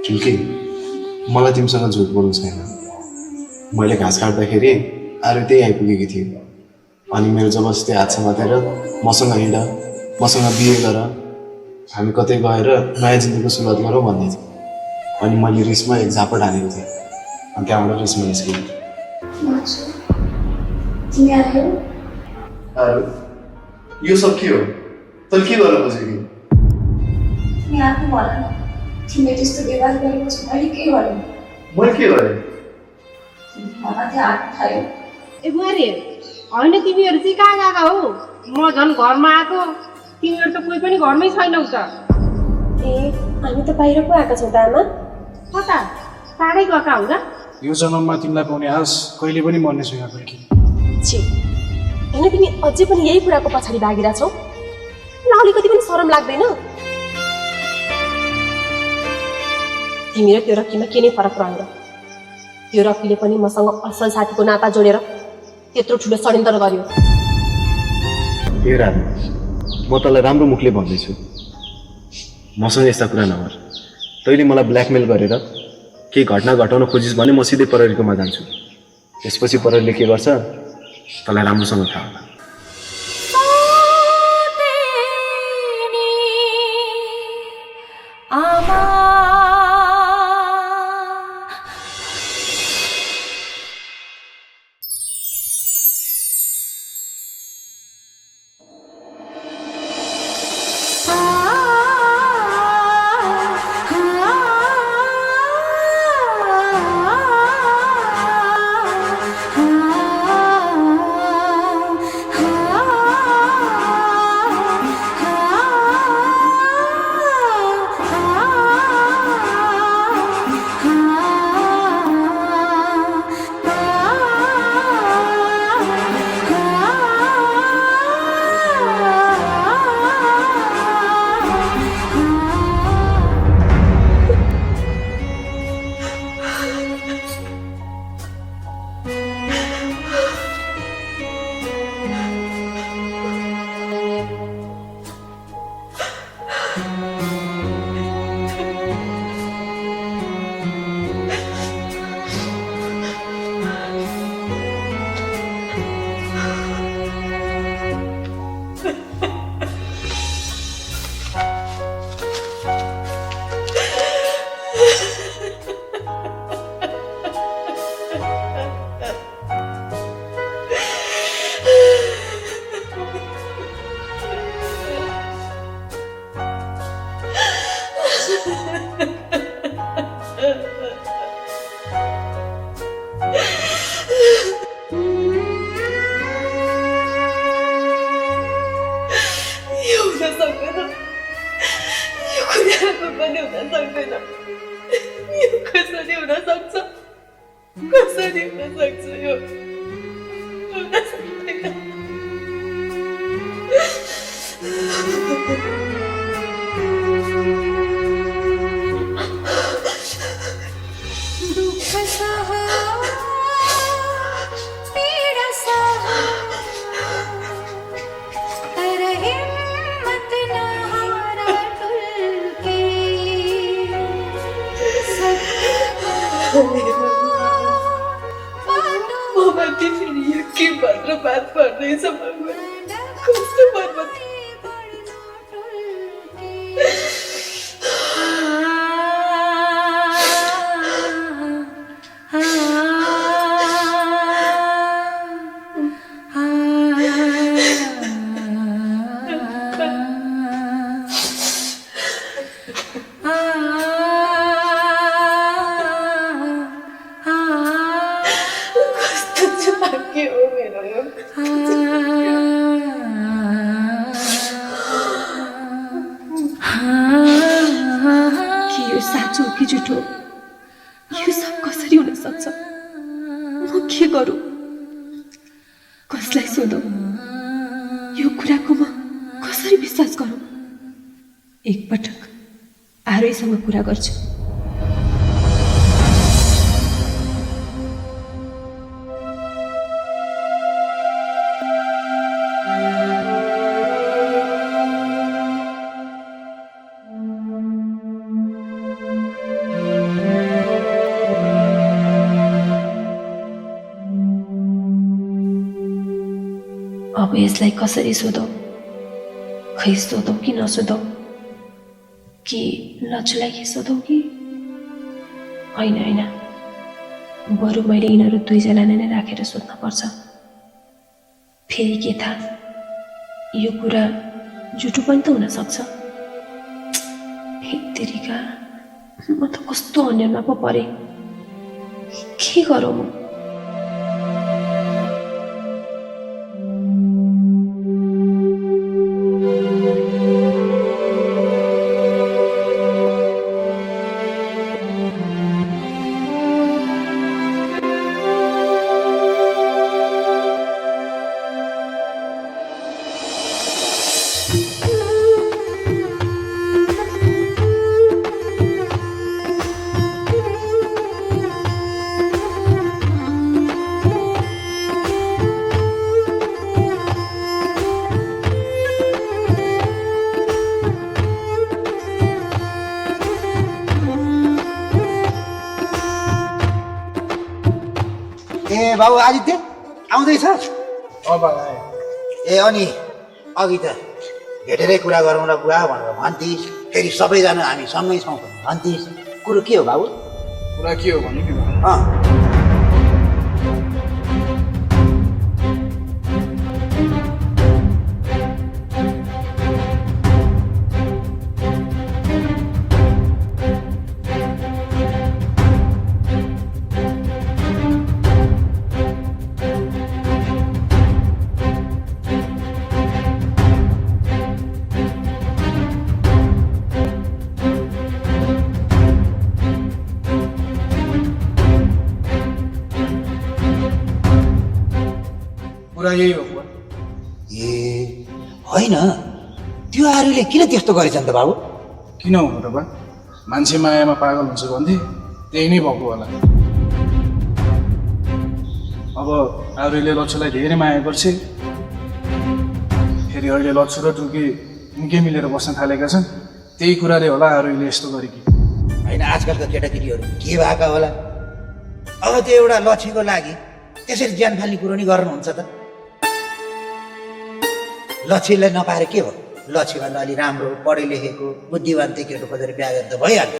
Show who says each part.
Speaker 1: चुल्की मलाई तिमीसँग झुट बोल्नु छैन। मैले घाँस काट्दाखेरि आरु त्यही आइपुगेकी थियो अनि मेरो जबरजस्ती हात समातेर मसँग हिँड, मसँग बिहे गर, हामी कतै गएर नयाँ जिन्दगीको सुरुवात गरौँ भन्दै थियो। अनि मैले रिसमा एक झापड हानेको थिएँ अनि त्यहाँबाट रिसमा निस्केँ। आरु यो सब के हो? तैँले के गर्न खोजेको?
Speaker 2: तिमीले त्यस्तो व्यवहार गरेपछि मैले के गरेँ?
Speaker 1: मैले के गरेँ?
Speaker 2: मलाई त्यो हात उठायो।
Speaker 3: ए बुहारी होइन, तिमीहरू चाहिँ कहाँ गएका हो? म झन् घरमा आएको, तिमीहरू त कोही पनि घरमै छैनौ त।
Speaker 4: ए हामी त बाहिर पो आएका छौँ त आमा।
Speaker 3: कता टाढै गएका हो र?
Speaker 5: यो जन्ममा तिमीलाई पाउने आश कहिले पनि मर्ने छैन कि।
Speaker 4: छि होइन, तिमी अझै पनि यही कुराको पछाडि भागिरहेछौ। मलाई अलिकति पनि शरम लाग्दैन? तिमी र त्यो रक्कीमा के नै फरक रह्यो र? त्यो रक्कीले पनि मसँग असल साथीको नाता जोडेर त्यत्रो ठुलो षड्यन्त्र गर्यो।
Speaker 1: ए राधा, म तँलाई राम्रो मुखले भन्दैछु, मसँग यस्ता कुरा नगर। तैँले मलाई ब्ल्याकमेल गरेर केही घटना घटाउन खोजिस् भने म सिधै प्रहरीकोमा जान्छु। त्यसपछि प्रहरीले के गर्छ तँलाई राम्रोसँग थाहा होला।
Speaker 6: यो कसरी हुन सक्छ यो हुन सक्दैन
Speaker 2: दुःख सह पीडा सह तर हिम्मत नहारा टुल्के
Speaker 6: ममाथि फेरि यो के भनेर बात पर्दैछ भगवान् कस्तो पर्वत के हो मेरो यो
Speaker 4: कि यो साँचो हो कि झुठो यो सब कसरी हुन सक्छ म के गरौँ कसलाई सोधौँ यो कुराको म कसरी विश्वास गरौँ एकपटक आरोहीसँग कुरा गर्छु अब यसलाई कसरी सोधौँ खै सोधौँ कि नसोधौँ कि लक्ष्यलाई सोधौँ कि होइन बरु मैले यिनीहरू दुईजनालाई नै राखेर सोध्न पर्छ फेरि के थाहा यो कुरा झुटो पनि त हुनसक्छ हेत्तेरिका म त कस्तो अन्यलमा पो परेँ के गरौँ म
Speaker 7: ए बाबु आदित्य आउँदैछ
Speaker 5: अब आए
Speaker 7: ए अनि अघि त भेटेरै कुरा गरौँ र बुवा भनेर भन्थिस् फेरि सबैजना हामी सँगै छौँ भन्थिस् कुरो के हो बाबु
Speaker 5: कुरा के हो भने नि
Speaker 7: अँ
Speaker 5: कुरा यही हो बुवा
Speaker 7: ए होइन त्यो आरुले किन त्यस्तो गरेछ नि त बाबु
Speaker 5: किन हुनु र बा मान्छे मायामा पागल हुन्छ भन्थे त्यही नै भएको होला अब आरुले लक्ष्यलाई धेरै माया गर्छ फेरि अहिले लक्ष्य र टुकी निकै मिलेर बस्न थालेका छन् त्यही कुराले होला आरुले यस्तो गरेकी
Speaker 7: होइन आजकलका केटाकेटीहरू के भएका होला अब त्यो एउटा लक्ष्यको लागि त्यसरी ज्यान फाल्ने कुरो नि गर्नुहुन्छ त लक्ष्यलाई नपाएर के हो लक्ष्यभन्दा अलि राम्रो पढे लेखेको बुद्धिवान त्यो केटो खोजेर बिहा गरेर त भइहाल्यो